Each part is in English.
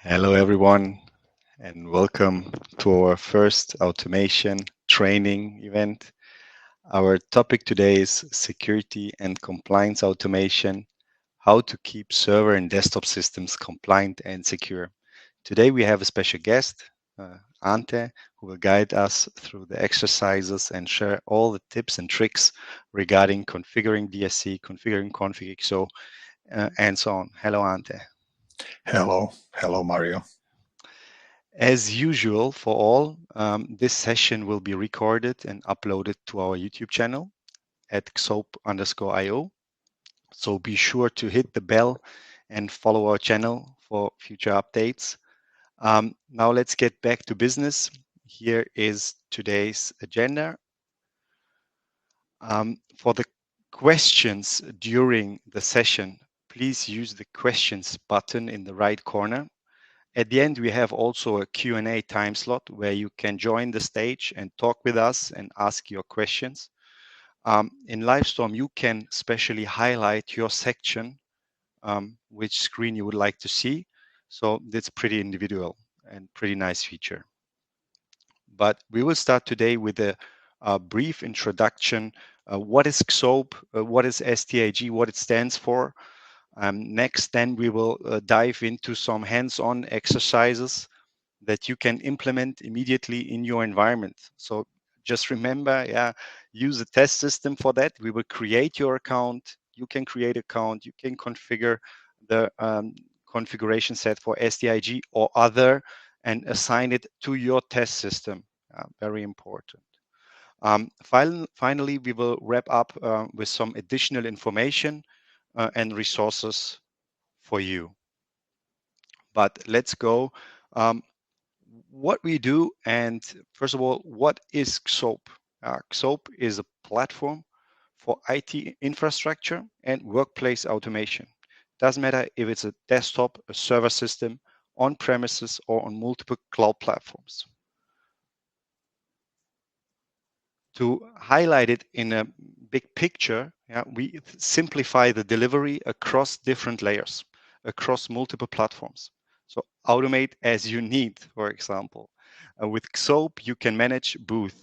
Hello everyone and welcome to our first automation training event. Our topic today is security and compliance automation, how to keep server and desktop systems compliant and secure. Today we have a special guest, Ante, who will guide us through the exercises and share all the tips and tricks regarding configuring DSC, configuring config.XO, and so on. Hello, Ante. Hello, Mario. As usual for all, this session will be recorded and uploaded to our YouTube channel at XOAP_IO. So be sure to hit the bell and follow our channel for future updates. Now let's get back to business. Here is today's agenda. For the questions during the session, please use the questions button in the right corner. At the end, we have also a Q&A time slot where you can join the stage and talk with us and ask your questions. In Livestorm, you can specially highlight your section, which screen you would like to see. So that's pretty individual and pretty nice feature. But we will start today with a brief introduction. What is XOAP? What is STIG? What it stands for? Next, then we will dive into some hands-on exercises that you can implement immediately in your environment. So just remember, use a test system for that. We will create your account. You can create an account. You can configure the configuration set for STIG or other and assign it to your test system. Very important. Finally, we will wrap up with some additional information and resources for you. But let's go. What we do, and first of all, what is XOAP? XOAP is a platform for IT infrastructure and workplace automation. Doesn't matter if it's a desktop, a server system, on premises, or on multiple cloud platforms. To highlight it in a big picture, we simplify the delivery across different layers, across multiple platforms. So automate as you need, for example. With XOAP, you can manage both,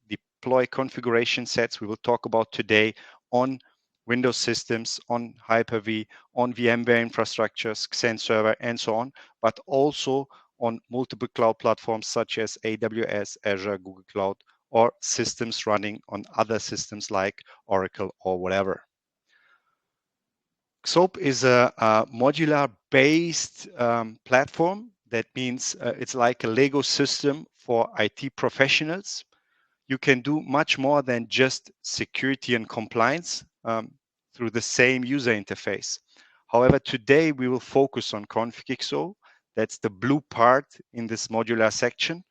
deploy configuration sets we will talk about today on Windows systems, on Hyper-V, on VMware infrastructures, Xen server, and so on, but also on multiple cloud platforms such as AWS, Azure, Google Cloud, or systems running on other systems like Oracle or whatever. XOAP is a modular-based platform. That means it's like a Lego system for IT professionals. You can do much more than just security and compliance through the same user interface. However, today we will focus on config.XO. That's the blue part in this modular section.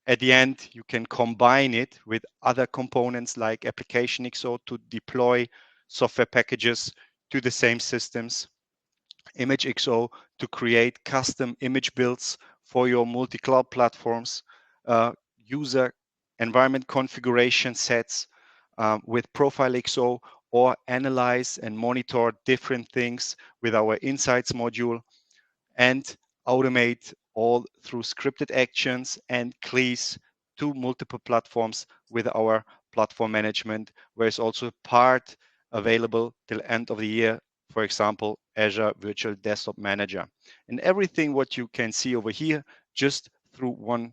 At the end, you can combine it with other components like application.XO to deploy software packages to the same systems, image.XO to create custom image builds for your multi-cloud platforms, user environment configuration sets with profile.XO, or analyze and monitor different things with our insights module, and automate all through scripted actions and CLEs to multiple platforms with our platform management, where it's also a part available till end of the year, for example, Azure Virtual Desktop Manager. And everything what you can see over here, just through one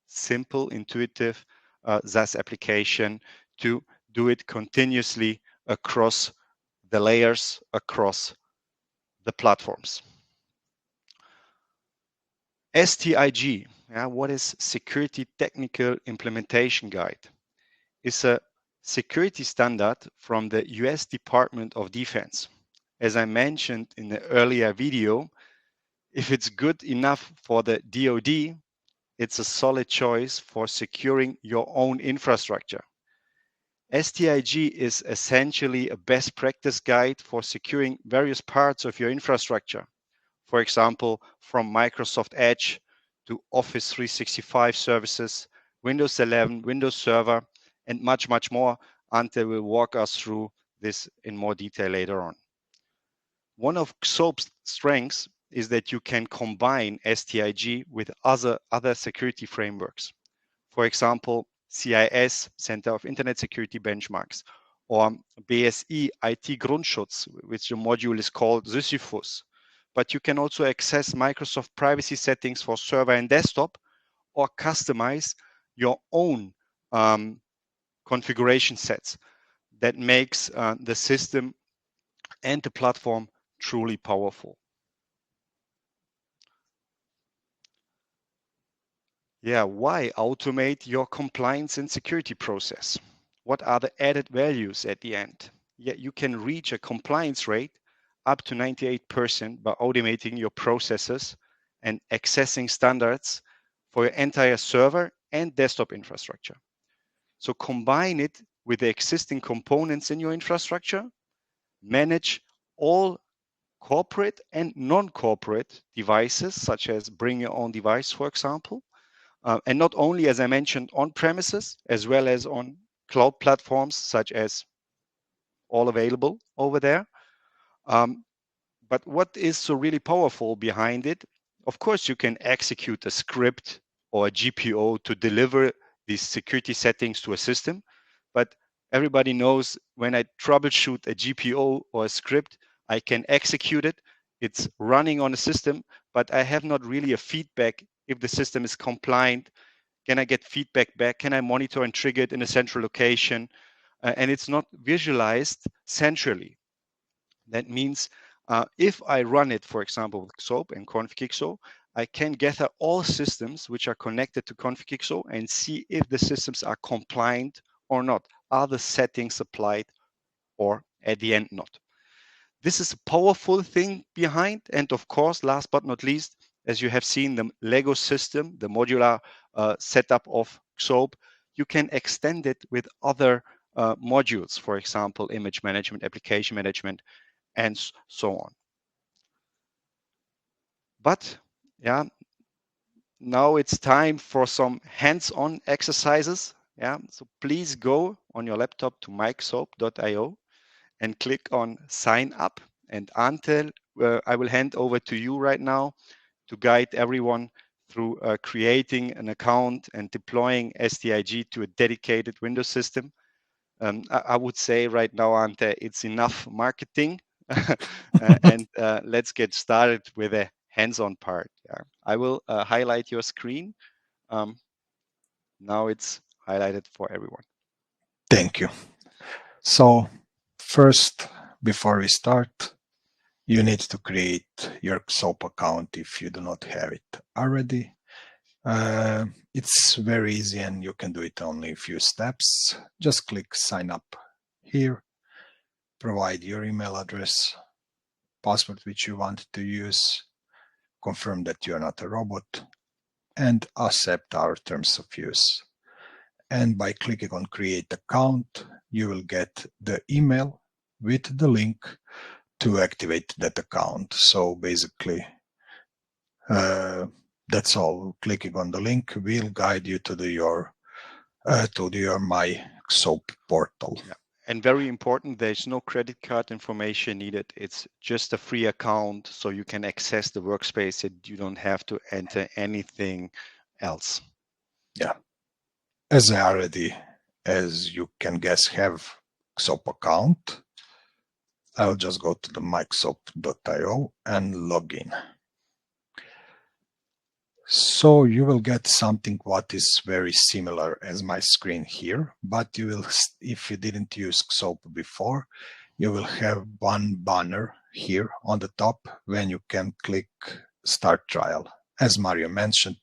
simple, intuitive SaaS application to do it continuously across the layers, across the platforms. STIG, what is Security Technical Implementation Guide? It's a security standard from the US Department of Defense. As I mentioned in the earlier video, if it's good enough for the DoD, it's a solid choice for securing your own infrastructure. STIG is essentially a best practice guide for securing various parts of your infrastructure. For example, from Microsoft Edge to Office 365 services, Windows 11, Windows Server, and much, much more. Ante will walk us through this in more detail later on. One of XOAP's strengths is that you can combine STIG with other security frameworks. For example, CIS, Center of Internet Security Benchmarks, or BSI IT Grundschutz, which the module is called Sisyphus. But you can also access Microsoft privacy settings for server and desktop, or customize your own configuration sets that makes the system and the platform truly powerful. Yeah, why automate your compliance and security process? What are the added values at the end? Yeah, you can reach a compliance rate up to 98% by automating your processes and accessing standards for your entire server and desktop infrastructure. So combine it with the existing components in your infrastructure, manage all corporate and non-corporate devices, such as bring your own device, for example, and not only, as I mentioned, on premises, as well as on cloud platforms, such as all available over there. But what is so really powerful behind it? Of course, you can execute a script or a GPO to deliver these security settings to a system. But everybody knows when I troubleshoot a GPO or a script, I can execute it. It's running on a system, but I have not really a feedback if the system is compliant. Can I get feedback back? Can I monitor and trigger it in a central location? And it's not visualized centrally. That means if I run it, for example, with XOAP and config.XO, I can gather all systems which are connected to config.XO and see if the systems are compliant or not. Are the settings applied or at the end not? This is a powerful thing behind. And of course, last but not least, as you have seen the Lego system, the modular setup of XOAP, you can extend it with other modules, for example, image management, application management, and so on. But yeah, now it's time for some hands-on exercises. Yeah, so please go on your laptop to myxoap.io and click on sign up. And Antel, I will hand over to you right now to guide everyone through creating an account and deploying STIG to a dedicated Windows system. I would say right now, Ante, it's enough marketing. And let's get started with a hands-on part. Yeah. I will highlight your screen. Now it's highlighted for everyone. Thank you. So first, before we start, you need to create your XOAP account if you do not have it already. It's very easy and you can do it only a few steps. Just click sign up here, provide your email address, password which you want to use, confirm that you're not a robot, and accept our terms of use. And by clicking on create account, you will get the email with the link to activate that account. So basically, that's all. Clicking on the link will guide you to your My XOAP portal. Yeah. And very important, there's no credit card information needed. It's just a free account, so you can access the workspace and you don't have to enter anything else. Yeah. As I already, as you can guess, have XOAP account, I'll just go to the myxoap.io and log in. So you will get something what is very similar as my screen here, but you will, if you didn't use XOAP before, you will have one banner here on the top when you can click Start Trial. As Mario mentioned,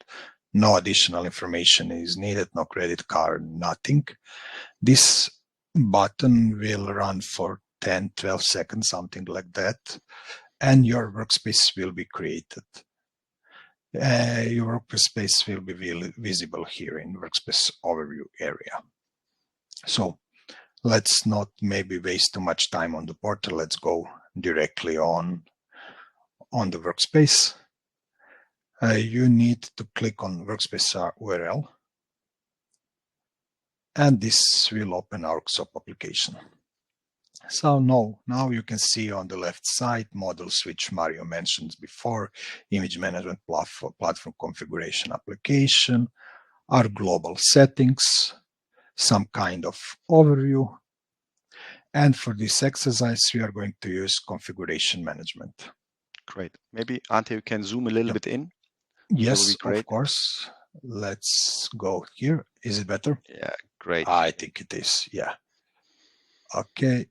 no additional information is needed, no credit card, nothing. This button will run for 10, 12 seconds, something like that, and your workspace will be created. Your workspace will be visible here in workspace overview area. So let's not maybe waste too much time on the portal. Let's go directly on the workspace. You need to click on workspace URL, and this will open our XOAP application. So now you can see on the left side models which Mario mentioned before, image management platform configuration application, our global settings, some kind of overview. And for this exercise, we are going to use configuration management. Great. Maybe Ante, you can zoom a little bit in. That will be Yes, of great. course. Let's go here. Is it better? Yeah, great. I think it is. Yeah. Okay.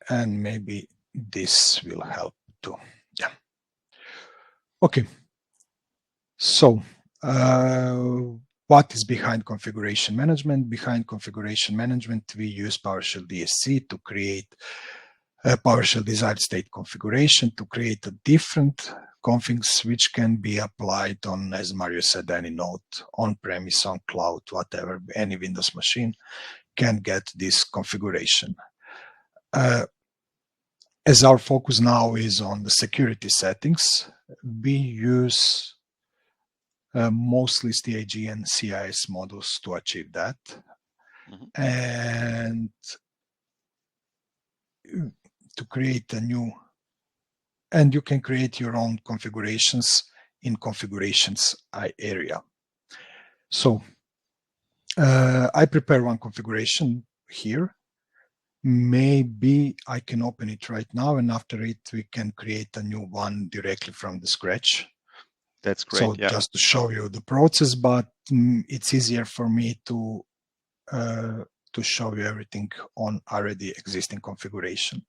And maybe this will help too. Yeah. Okay. So, what is behind configuration management? Behind configuration management, we use PowerShell DSC to create a PowerShell desired state configuration to create a different configs which can be applied on, as Mario said, any node, on-premise, on cloud, whatever, any Windows machine can get this configuration. As our focus now is on the security settings, we use mostly STIG and CIS models to achieve that. Mm-hmm. And to create a new, and you can create your own configurations in configurations area. So I prepare one configuration here. Maybe I can open it right now, and after it, we can create a new one directly from the scratch. That's great. So yeah. Just to show you the process, but it's easier for me to show you everything on already existing configuration.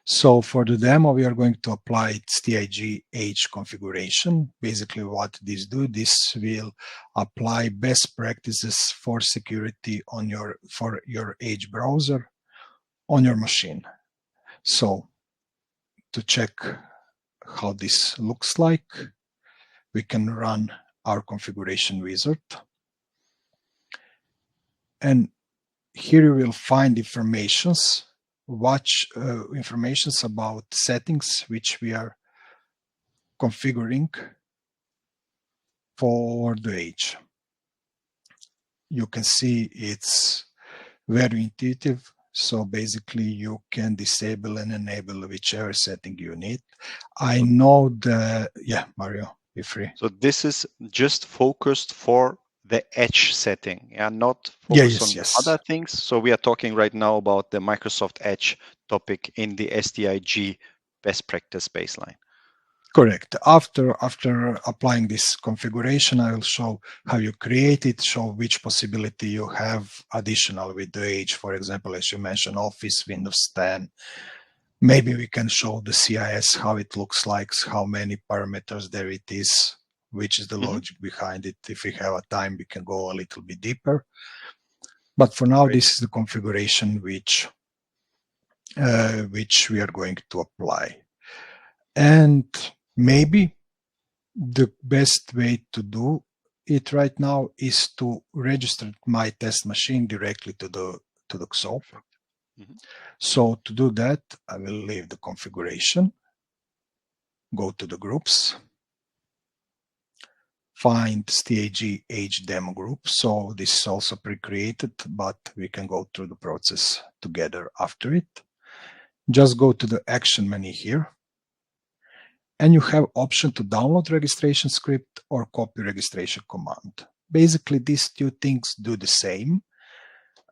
So for the demo, we are going to apply STIG H configuration. Basically what this do, this will apply best practices for security on for your Edge browser on your machine. So to check how this looks like, we can run our configuration wizard. And here you will find informations about settings which we are configuring for the Edge. You can see it's very intuitive. So basically you can disable and enable whichever setting you need. I know the, yeah, Mario, be free. So this is just focused for the Edge setting and not focused on other things. So we are talking right now about the Microsoft Edge topic in the STIG best practice baseline. Correct. After applying this configuration, I will show how you create it, show which possibility you have additional with the Edge. For example, as you mentioned, Office, Windows 10. Maybe we can show the CIS, how it looks like, how many parameters there it is, which is the logic behind it. If we have a time, we can go a little bit deeper. But for now, this is the configuration which we are going to apply. And maybe the best way to do it right now is to register my test machine directly to the XOAP. So to do that, I will leave the configuration, go to the groups, find STIG H demo group. So this is also pre-created, but we can go through the process together after it. Just go to the action menu here. And you have option to download registration script or copy registration command. Basically, these two things do the same.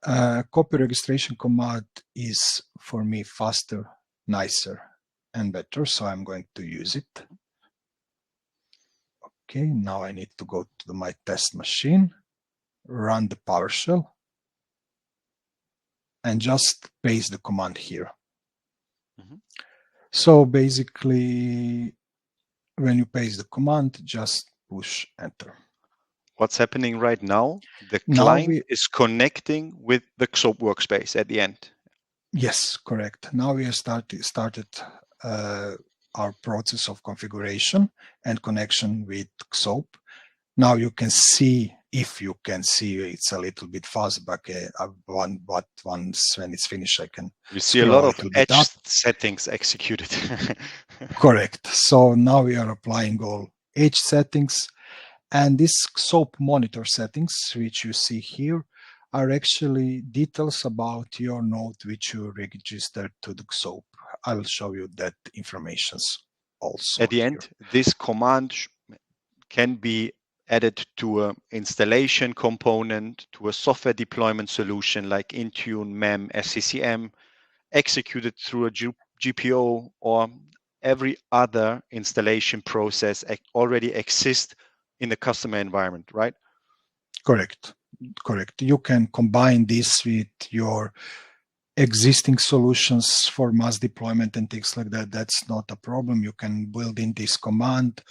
Copy registration command is, for me, faster, nicer, and better, so I'm going to use it. Okay, now I need to go to my test machine, run the PowerShell, and just paste the command here. So basically, when you paste the command, just push enter. What's happening right now? The client is connecting with the XOAP workspace at the end. Yes, correct. Now we have started our process of configuration and connection with XOAP. Now you can see, if you can see, it's a little bit fast, but once when it's finished, I can. You see a lot of Edge settings executed. Correct. So now we are applying all Edge settings, and this XOAP monitor settings, which you see here, are actually details about your node which you registered to the XOAP. I will show you that informations also At the here. end, this command can be added to an installation component, to a software deployment solution like Intune, MEM, SCCM, executed through a GPO, or every other installation process already exists in the customer environment, right? Correct. Correct. You can combine this with your existing solutions for mass deployment and things like that. That's not a problem. You can build in this command,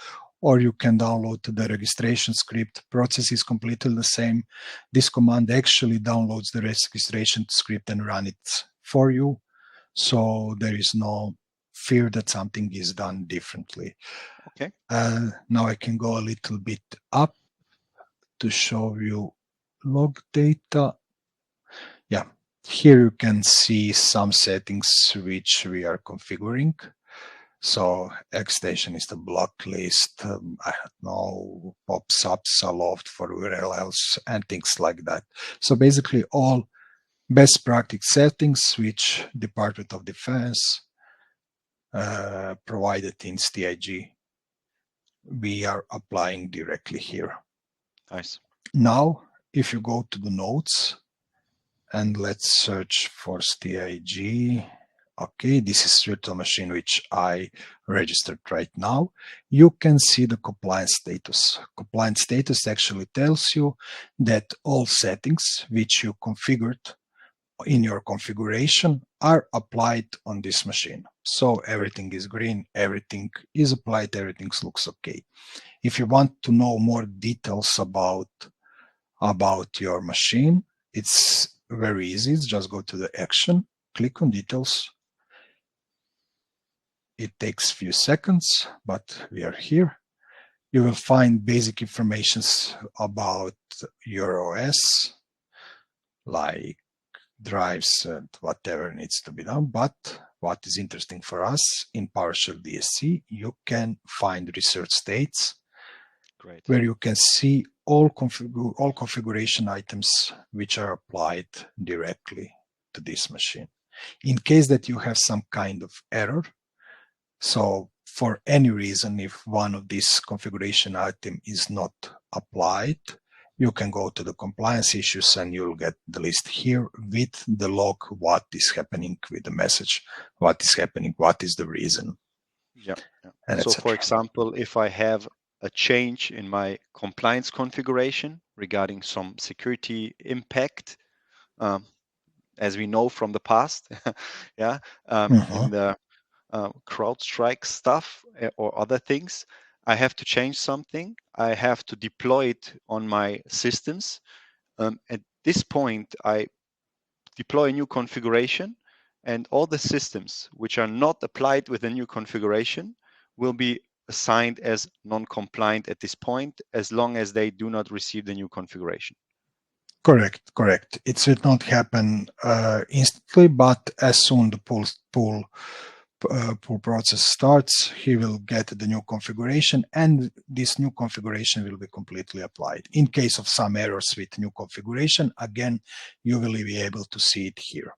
or you can download the registration script. Process is completely the same. This command actually downloads the registration script and run it for you. So there is no fear that something is done differently. Okay. Now I can go a little bit up to show you log data. Yeah, here you can see some settings which we are configuring. So extension is the block list, I don't know, pops up aloft for URLs and things like that. So basically all best practice settings which Department of Defense provided in STIG, we are applying directly here. Nice. Now, if you go to the nodes, and let's search for STIG. Okay, this is virtual machine which I registered right now. You can see the compliance status. Compliance status actually tells you that all settings which you configured in your configuration are applied on this machine. So everything is green, everything is applied, everything looks okay. If you want to know more details about your machine, it's very easy. Just go to the action, click on details. It takes a few seconds, but we are here. You will find basic information about your OS, like drives and whatever needs to be done. But what is interesting for us, in PowerShell DSC, you can find research states. Great. Where you can see all configuration items which are applied directly to this machine. In case that you have some kind of error, so for any reason, if one of these configuration item is not applied, you can go to the compliance issues and you'll get the list here with the log, what is happening with the message, what is happening, what is the reason. Yeah. So for example, if I have a change in my compliance configuration regarding some security impact, as we know from the past, yeah, in the CrowdStrike stuff or other things, I have to change something. I have to deploy it on my systems. At this point, I deploy a new configuration, and all the systems which are not applied with a new configuration will be assigned as non-compliant at this point, as long as they do not receive the new configuration. Correct. It will not happen instantly, but as soon the pull process starts, he will get the new configuration, and this new configuration will be completely applied. In case of some errors with new configuration, again, you will be able to see it here.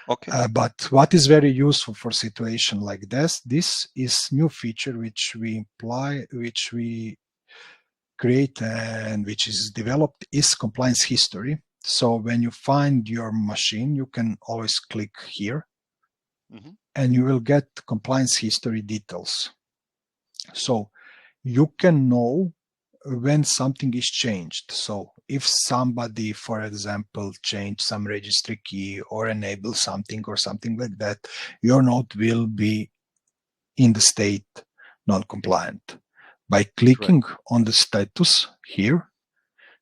Okay. But what is very useful for situation like this is new feature which we create and which is developed is compliance history. So when you find your machine, you can always click here, and you will get compliance history details. So you can know when something is changed. So if somebody, for example, changed some registry key or enable something or something like that, your node will be in the state non-compliant. By clicking on the status here,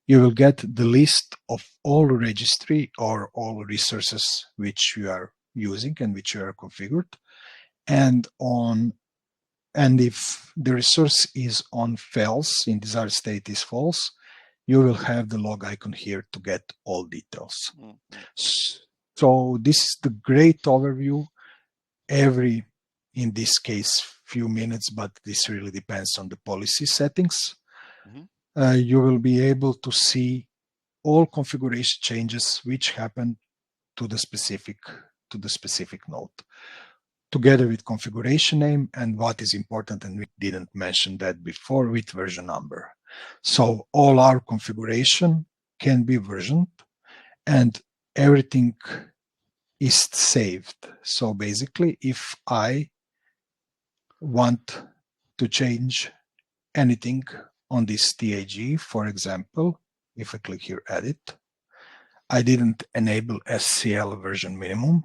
you will get the list of all registry or all resources which you are using and which you are configured. And if the resource is on false, in desired state is false, you will have the log icon here to get all details. So this is the great overview. In this case, few minutes, but this really depends on the policy settings. You will be able to see all configuration changes which happen to the specific node, together with configuration name, and what is important, and we didn't mention that before, with version number. So all our configuration can be versioned and everything is saved. So basically, if I want to change anything on this STIG, for example, if I click here, edit, I didn't enable SCL version minimum.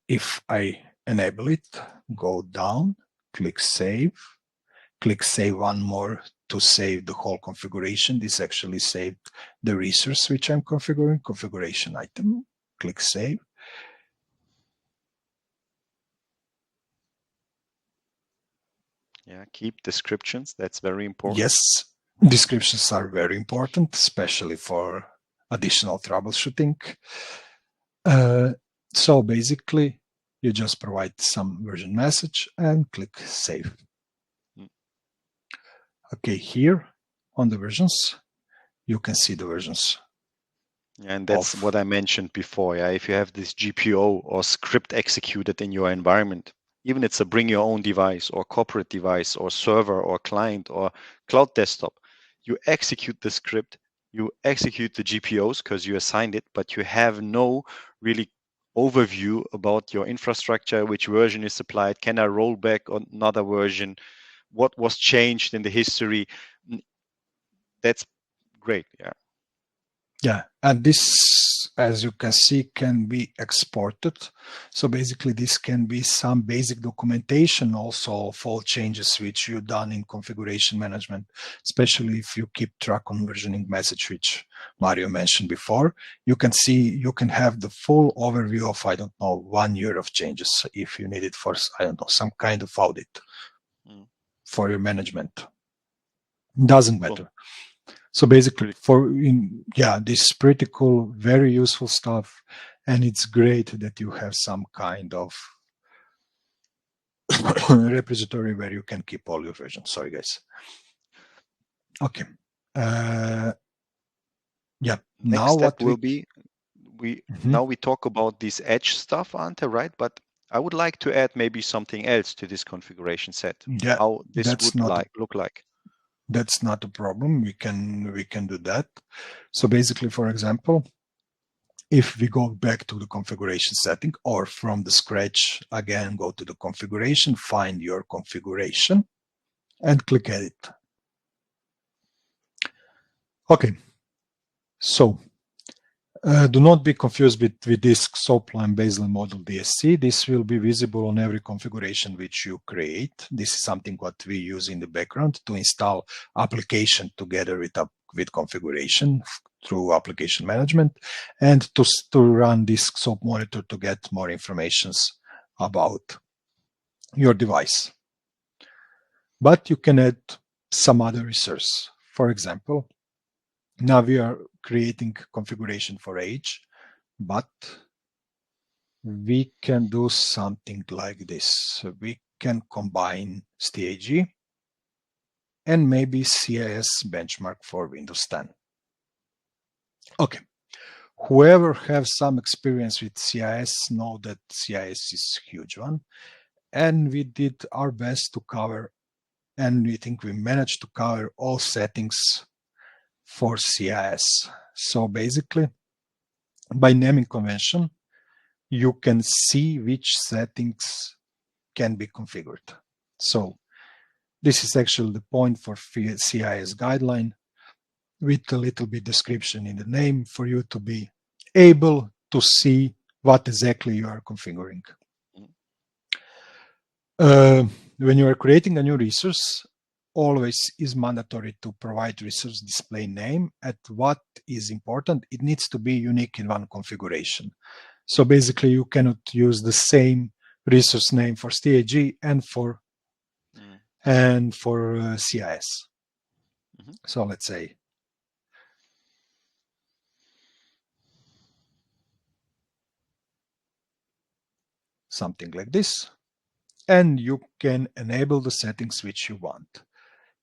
If I enable it, go down, click save one more to save the whole configuration. This actually saved the resource which I'm configuring, configuration item, click save. Yeah, keep descriptions. That's very important. Yes, descriptions are very important, especially for additional troubleshooting. So basically, you just provide some version message and click save. Okay, here on the versions, you can see the versions. And that's what I mentioned before. Yeah, if you have this GPO or script executed in your environment, even it's a bring your own device or corporate device or server or client or cloud desktop, you execute the script, you execute the GPOs because you assigned it, but you have no really overview about your infrastructure, which version is applied, can I roll back on another version, what was changed in the history. That's great. Yeah. Yeah, and this, as you can see, can be exported. So basically, this can be some basic documentation also of all changes which you've done in configuration management, especially if you keep track on versioning message, which Mario mentioned before. You can see, you can have the full overview of, I don't know, 1 year of changes if you need it for, I don't know, some kind of audit for your management. Doesn't matter. Cool. So basically, this is pretty cool, very useful stuff, and it's great that you have some kind of repository where you can keep all your versions. Sorry, guys. Okay. Yeah. Next now step what will be now we talk about this edge stuff, Ante, right? But I would like to add maybe something else to this configuration set. Yeah, how this would look like. That's not a problem. We can do that. So basically, for example, if we go back to the configuration setting, or from the scratch again, go to the configuration, find your configuration, and click edit. Okay, so do not be confused with this XOAP line baseline model DSC. This will be visible on every configuration which you create. This is something what we use in the background to install application together with configuration through application management, and to run this XOAP monitor to get more informations about your device. But you can add some other resource. For example, now we are creating configuration for age, but we can do something like this. We can combine STIG and maybe CIS benchmark for Windows 10. Okay. Whoever has some experience with CIS know that CIS is a huge one. And we did our best to cover, and we think we managed to cover all settings for CIS. So basically, by naming convention, you can see which settings can be configured. So this is actually the point for CIS guideline, with a little bit description in the name for you to be able to see what exactly you are configuring. When you are creating a new resource, always is mandatory to provide resource display name. At what is important, it needs to be unique in one configuration. So basically, you cannot use the same resource name for STIG and for CIS. So let's say something like this, and you can enable the settings which you want.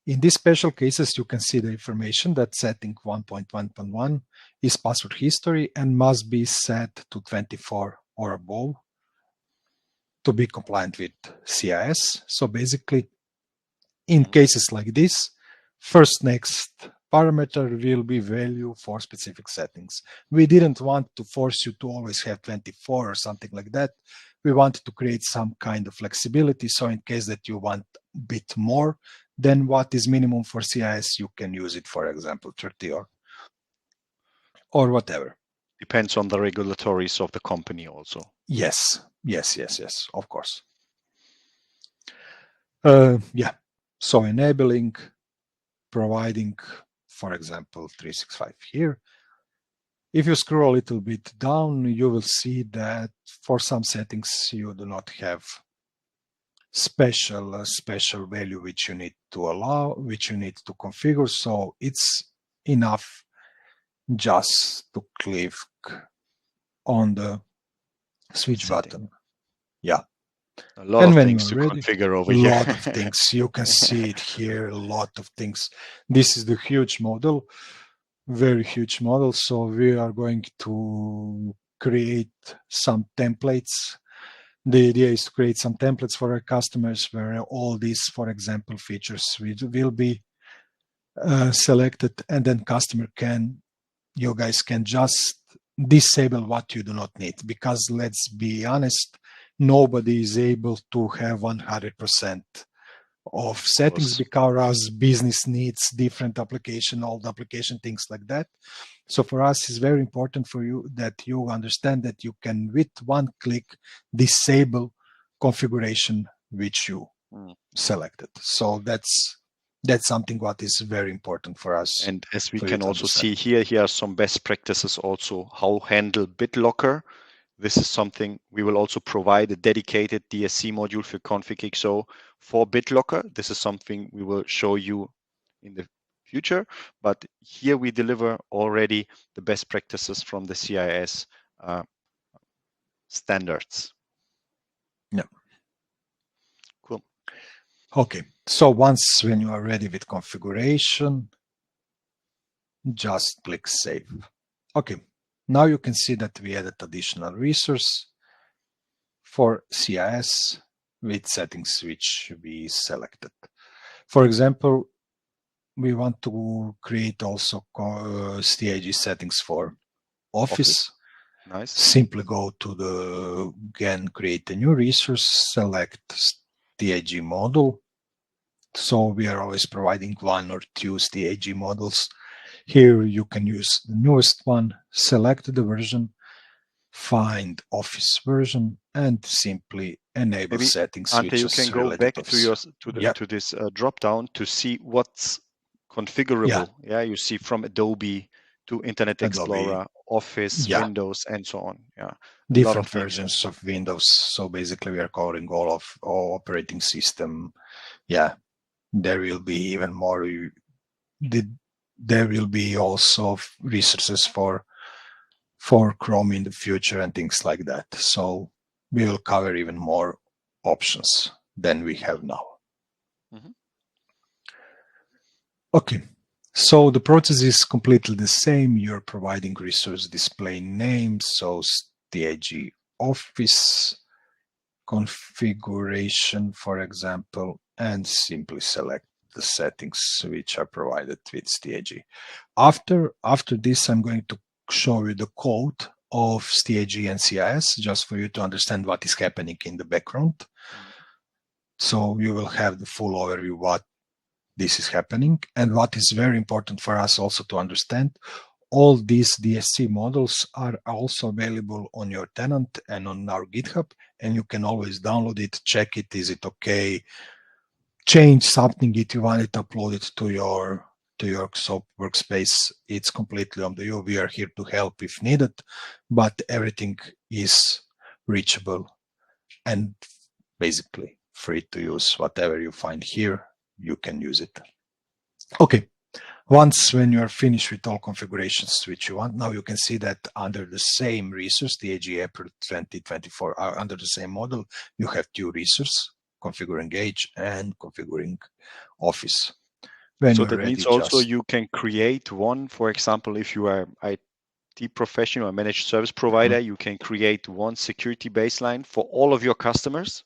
In these special cases, you can see the information that setting 1.1.1 is password history and must be set to 24 or above to be compliant with CIS. So basically, in cases like this, first next parameter will be value for specific settings. We didn't want to force you to always have 24 or something like that. We wanted to create some kind of flexibility. So in case that you want a bit more than what is minimum for CIS, you can use it, for example, 30 or whatever. Depends on the regulatories of the company also. Yes, of course. Yeah, so enabling, providing, for example, 365 here. If you scroll a little bit down, you will see that for some settings, you do not have special value which you need to allow, which you need to configure. So it's enough just to click on the switch button. Yeah. A lot of things to configure over here. A lot of things. You can see it here, a lot of things. This is the huge model, very huge model. So we are going to create some templates. The idea is to create some templates for our customers where all these, for example, features will be selected, and then you guys can just disable what you do not need, because let's be honest, nobody is able to have 100% of settings because business needs different application, old application, things like that. So for us, it's very important for you that you understand that you can, with one click, disable configuration which you selected. So that's something what is very important for us. And as we can also see here are some best practices also, how handle BitLocker. This is something we will also provide a dedicated DSC module for config.XO for BitLocker. This is something we will show you in the future, but here we deliver already the best practices from the CIS standards. Yeah. Cool. Okay, so once when you are ready with configuration, just click Save. Okay, now you can see that we added additional resource for CIS with settings which we selected. For example, we want to create also STIG settings for Office. Nice. Simply go to again, create a new resource, select STIG model. So we are always providing one or two STIG models. Here you can use the newest one, select the version, find Office version, and simply enable settings. Ante, you can go back to this drop down to see what's configurable. Yeah, you see from Adobe to Internet Explorer, Office, Windows, and so on. Yeah, different versions of Windows. So basically, we are covering all operating system. Yeah, there will be even more. There will be also resources for Chrome in the future and things like that. So we will cover even more options than we have now. Okay, so the process is completely the same. You're providing resource display name, so STIG Office configuration, for example, and simply select the settings which are provided with STIG. After this, I'm going to show you the code of STIG and CIS, just for you to understand what is happening in the background. So you will have the full overview what this is happening. And what is very important for us also to understand, all these DSC models are also available on your tenant and on our GitHub, and you can always download it, check it, is it okay, change something if you want it uploaded to your XOAP workspace. It's completely on you. We are here to help if needed, but everything is reachable and basically free to use. Whatever you find here, you can use it. Okay, once when you are finished with all configurations which you want, now you can see that under the same resource, the AG April 2024, under the same model, you have two resources, configuring Age and configuring Office. When So you're that ready, means also just you can create one, for example, if you are IT professional or managed service provider, you can create one security baseline for all of your customers,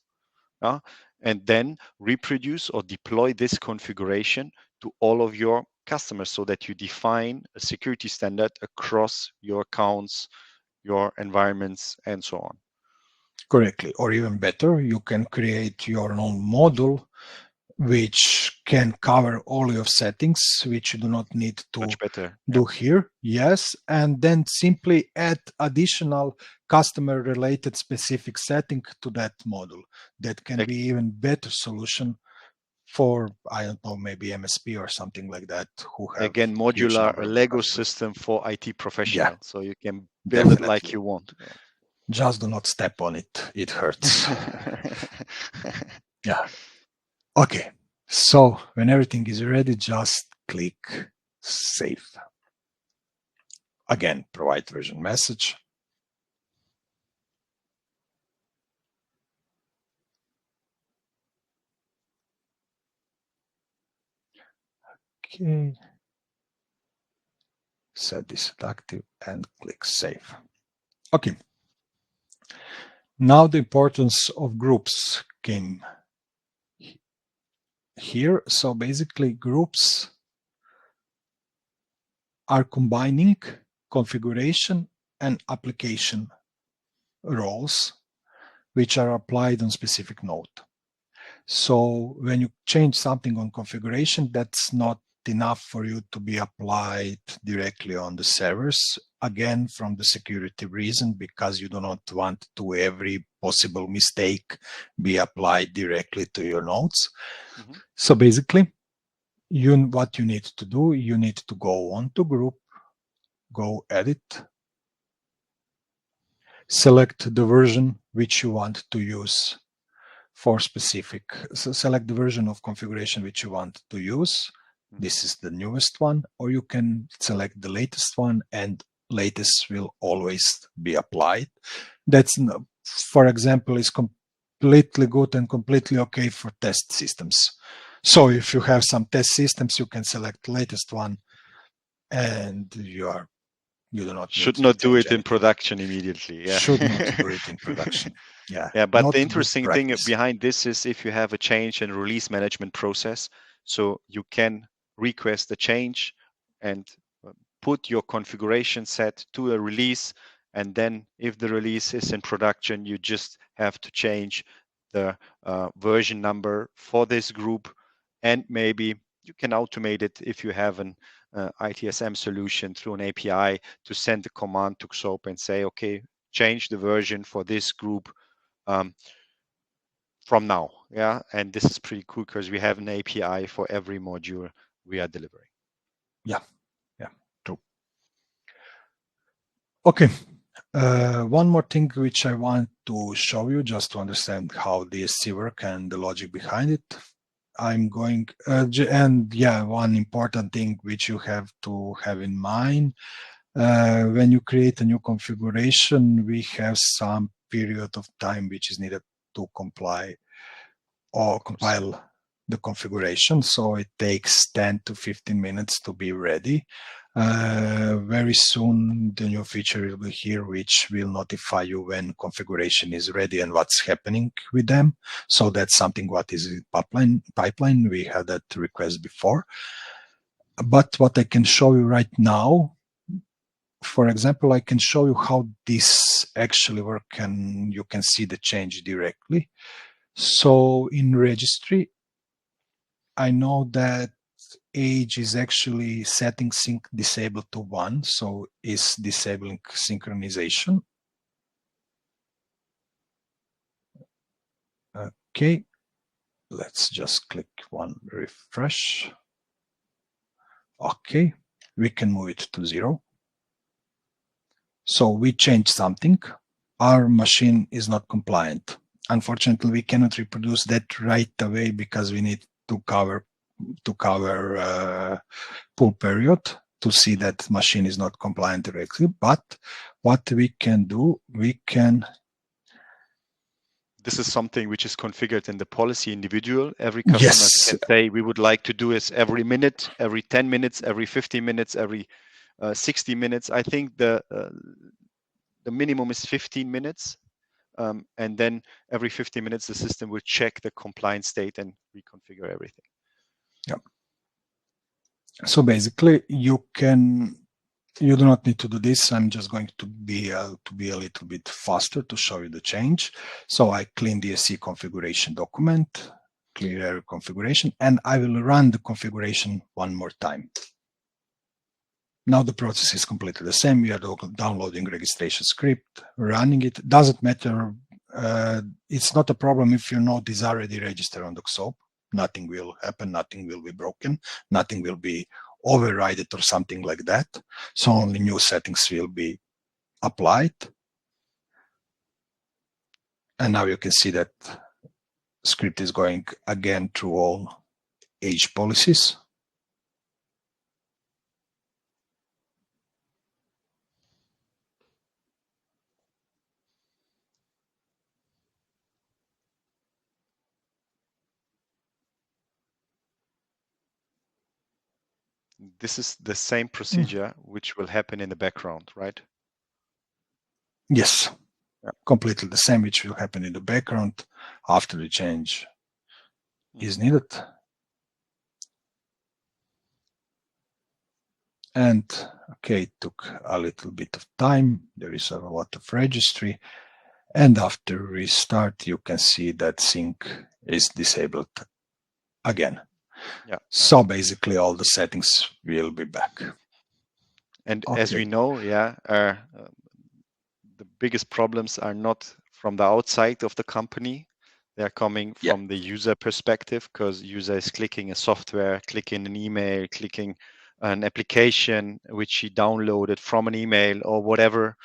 and then reproduce or deploy this configuration to all of your customers so that you define a security standard across your accounts, your environments, and so on. correctly. Or even better, you can create your own module which can cover all your settings, which you do not need to Much better. do here. Yes. And then simply add additional customer related specific setting to that module. That can be even better solution for, I don't know, maybe MSP or something like that, who have Again, huge modular, number a of Lego customers. system for IT professional. Yeah, So you can build it like definitely. you want. Just do not step on it. It hurts. Yeah. Okay. So when everything is ready, just click Save. Again, provide version message. Okay. Set this to active and click Save. Okay. Now the importance of groups came here. So basically groups are combining configuration and application roles which are applied on specific node. So when you change something on configuration, that's not enough for you to be applied directly on the servers. Again, from the security reason, because you do not want to every possible mistake be applied directly to your nodes. So basically, what you need to do, you need to go on to group, go edit, select the version which you want to use for specific. So select the version of configuration which you want to use. This is the newest one, or you can select the latest one, and latest will always be applied. That's, for example, is completely good and completely okay for test systems. So if you have some test systems, you can select the latest one, and you do not Should need not to do change it in anything. production immediately. Yeah. Should not do it in production. Yeah. Yeah, but the Not good interesting thing practice. behind this is if you have a change and release management process, so you can request a change and put your configuration set to a release, and then if the release is in production, you just have to change the version number for this group, and maybe you can automate it if you have an ITSM solution through an API to send the command to XOAP and say, okay, change the version for this group from now. Yeah, and this is pretty cool because we have an API for every module we are delivering. Yeah, true. Okay, one more thing which I want to show you just to understand how DSC work and the logic behind it. I'm going, and yeah, one important thing which you have to have in mind, when you create a new configuration, we have some period of time which is needed to comply or compile the configuration. So it takes 10 to 15 minutes to be ready. Very soon, the new feature will be here, which will notify you when configuration is ready and what's happening with them. So that's something what is in pipeline. We had that request before. But what I can show you right now, for example, I can show you how this actually works, and you can see the change directly. So in registry, I know that age is actually setting sync disabled to 1, so is disabling synchronization. Okay, let's just click one refresh. Okay, we can move it to 0. So we changed something. Our machine is not compliant. Unfortunately, we cannot reproduce that right away because we need to cover pull period to see that machine is not compliant directly. But what we can do, we can this is something which is configured in the policy individual. Every customer Yes, can say, we would like to do this every minute, every 10 minutes, every 50 minutes, every 60 minutes. I think the minimum is 15 minutes. And then every 50 minutes, the system will check the compliance state and reconfigure everything. yeah. So basically, you do not need to do this. I'm just going to be a little bit faster to show you the change. So I clean the SE configuration document, clear area configuration, and I will run the configuration one more time. Now the process is completely the same. We are downloading registration script, running it. Doesn't matter. It's not a problem if your node is already registered on the XOAP. Nothing will happen. Nothing will be broken. Nothing will be overridden or something like that. So only new settings will be applied. And now you can see that script is going again through all age policies. This is the same procedure which will happen in the background, right? Yes, yeah. Completely the same, which will happen in the background after the change is needed. And okay, it took a little bit of time. There is a lot of registry. And after restart, you can see that sync is disabled again. Yeah. So basically all the settings will be back. And as we know, the biggest problems are not from the outside of the company. They're coming from the user perspective, because user is clicking a software, clicking an email, clicking an application which he downloaded from an email or whatever,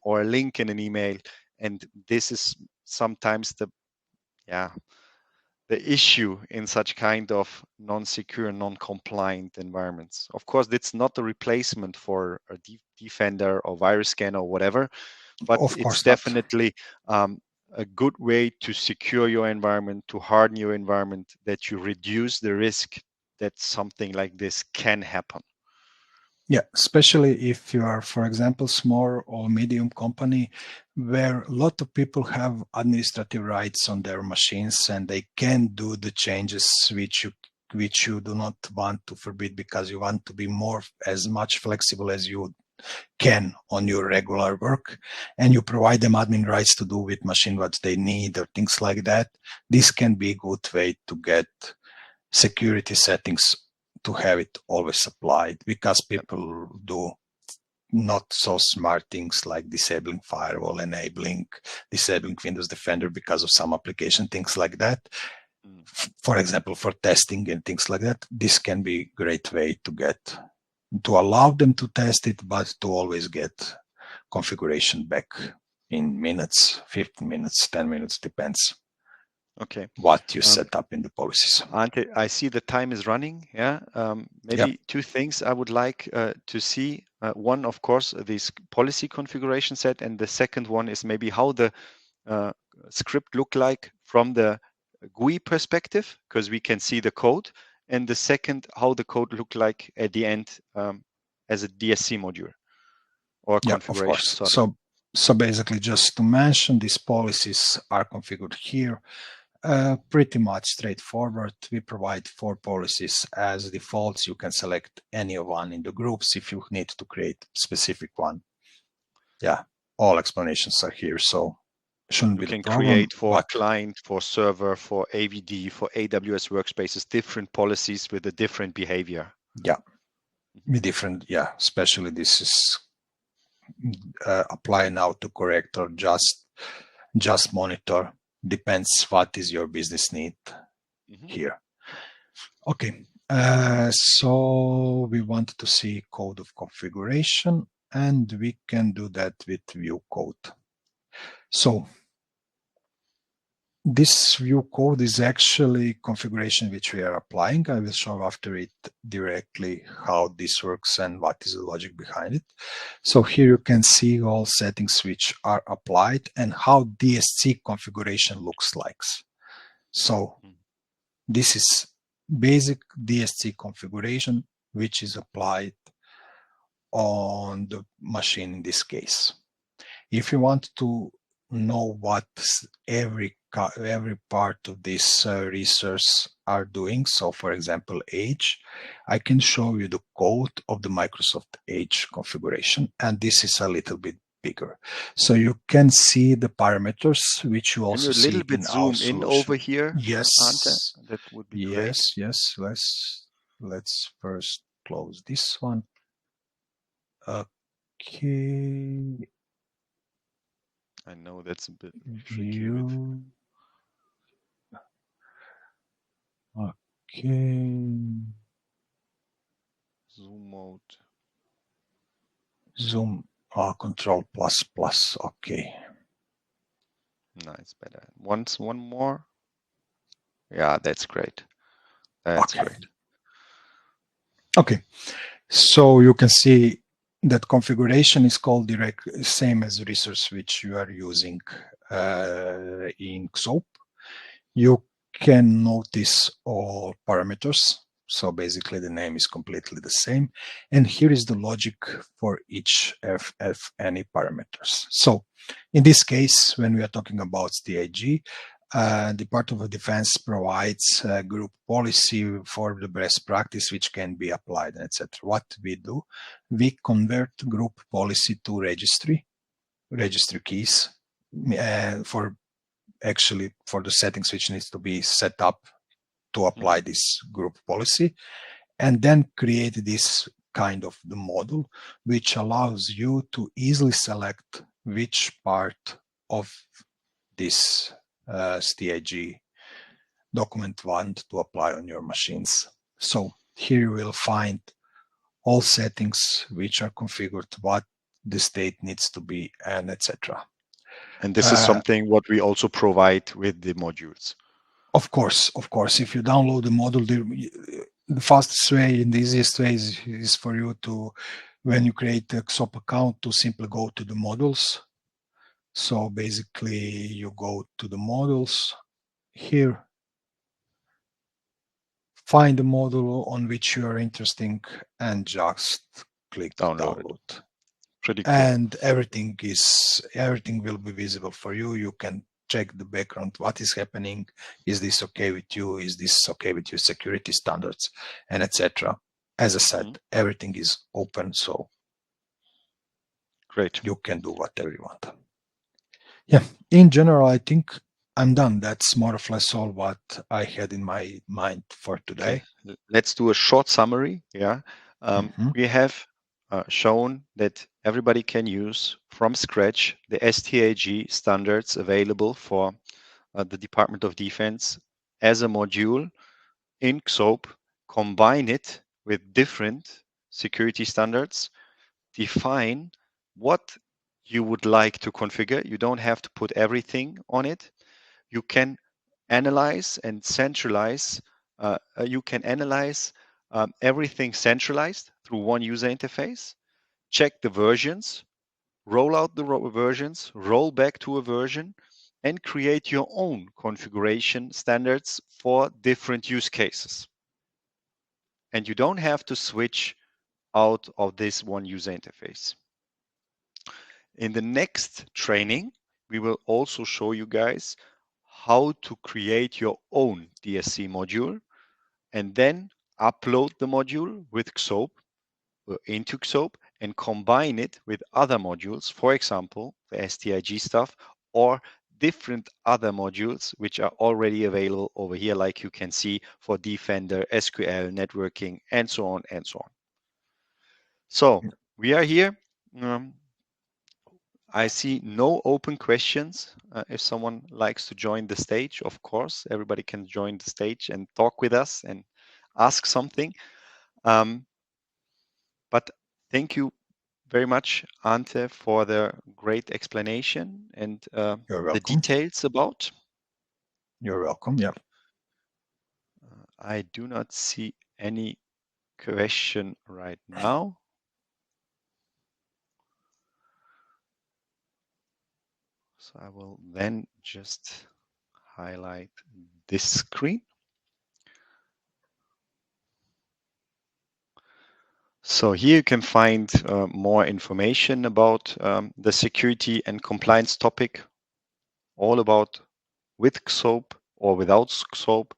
or a link in an email. And this is sometimes the issue in such kind of non-secure, non-compliant environments. Of course, it's not a replacement for a Defender or virus scanner or whatever, but it's definitely a good way to secure your environment, to harden your environment, that you reduce the risk that something like this can happen. Yeah, especially if you are, for example, small or medium company where a lot of people have administrative rights on their machines and they can do the changes which you do not want to forbid because you want to be as much flexible as you can on your regular work, and you provide them admin rights to do with machine what they need or things like that. This can be a good way to get security settings to have it always applied, because people do not so smart things like disabling firewall, disabling Windows Defender because of some application, things like that. For example, for testing and things like that, this can be a great way to allow them to test it, but to always get configuration back in minutes, 15 minutes, 10 minutes, depends. Okay. What you set up in the policies. Ante, I see the time is running. Maybe two things I would like to see. One, of course, this policy configuration set, and the second one is maybe how the script look like from the GUI perspective, because we can see the code, and the second, how the code look like at the end as a DSC module or configuration. Of course. So basically, just to mention, these policies are configured here. Pretty much straightforward. We provide 4 policies as defaults. You can select any one in the groups if you need to create a specific one. Yeah, all explanations are here, so shouldn't be the problem. You can create for client, for server, for AVD, for AWS workspaces, different policies with a different behavior. Yeah, different. Yeah, especially this is apply now to correct or just monitor. Depends what is your business need here. Okay, so we want to see code of configuration, and we can do that with view code. So This view code is actually configuration which we are applying. I will show after it directly how this works and what is the logic behind it. So here you can see all settings which are applied and how DSC configuration looks like. So this is basic DSC configuration which is applied on the machine in this case. If you want to know what every part of this resource are doing, so for example Edge, I can show you the code of the Microsoft Edge configuration, and this is a little bit bigger. So you can see the parameters which you also Can you a see little bit in our zoom in over solution. here, Yes, Ante? That would be great. yes. Let's first close this one. Okay. I know that's a bit tricky with View. Okay. zoom mode. Zoom. Control plus plus. Okay. Nice, better. One more. Yeah, that's great. That's Okay. great. Okay. So you can see that configuration is called direct, same as resource which you are using in XOAP. You can notice all parameters. So basically the name is completely the same. And here is the logic for each of any parameters. So in this case, when we are talking about STIG, Department of Defense provides a group policy for the best practice which can be applied, etc. What we do, we convert group policy to registry keys for the settings which needs to be set up to apply this group policy, and then create this kind of the model which allows you to easily select which part of this STIG document want to apply on your machines. So here you will find all settings which are configured, what the state needs to be, and etc. And this is something what we also provide with the modules. Of course, if you download the model, the fastest way and the easiest way is for you to, when you create a XOAP account, to simply go to the models. So basically you go to the models here, find the model on which you are interested, and just click download. Pretty cool. And everything will be visible for you. You can check the background, what is happening, is this okay with you, is this okay with your security standards, and etc. As I said, everything is open, so great. You can do whatever you want. Yeah, in general, I think I'm done. That's more or less all what I had in my mind for today. Okay. Let's do a short summary. Yeah, we have shown that everybody can use from scratch the STIG standards available for the Department of Defense as a module in XOAP, combine it with different security standards, define what you would like to configure. You don't have to put everything on it. You can analyze and centralize. You can analyze everything centralized through one user interface, check the versions, roll out the versions, roll back to a version, and create your own configuration standards for different use cases. And you don't have to switch out of this one user interface. In the next training, we will also show you guys how to create your own DSC module and then upload the module with XOAP into XOAP and combine it with other modules, for example, the STIG stuff or different other modules which are already available over here, like you can see for Defender, SQL, networking, and so on and so on. So we are here. I see no open questions. If someone likes to join the stage, of course, everybody can join the stage and talk with us and ask something. But thank you very much, Ante, for the great explanation and the details about. You're welcome. Yeah. I do not see any question right now. So I will then just highlight this screen. So here you can find more information about the security and compliance topic, all about with XOAP or without XOAP.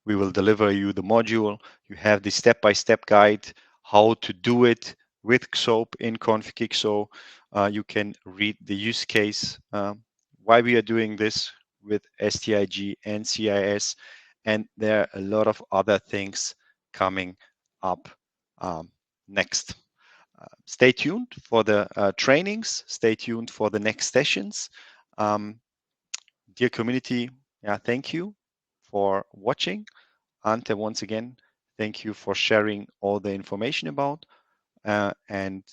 We will deliver you the module. You have the step-by-step guide, how to do it with XOAP in config.XO. You can read the use case, why we are doing this with STIG and CIS, and there are a lot of other things coming up next. Stay tuned for the trainings. Stay tuned for the next sessions. Dear community, thank you for watching. Ante, once again, thank you for sharing all the information about and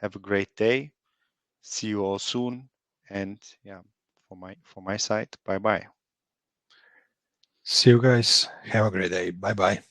have a great day. See you all soon. And for my side, bye bye. See you guys. Have a great day. Bye bye.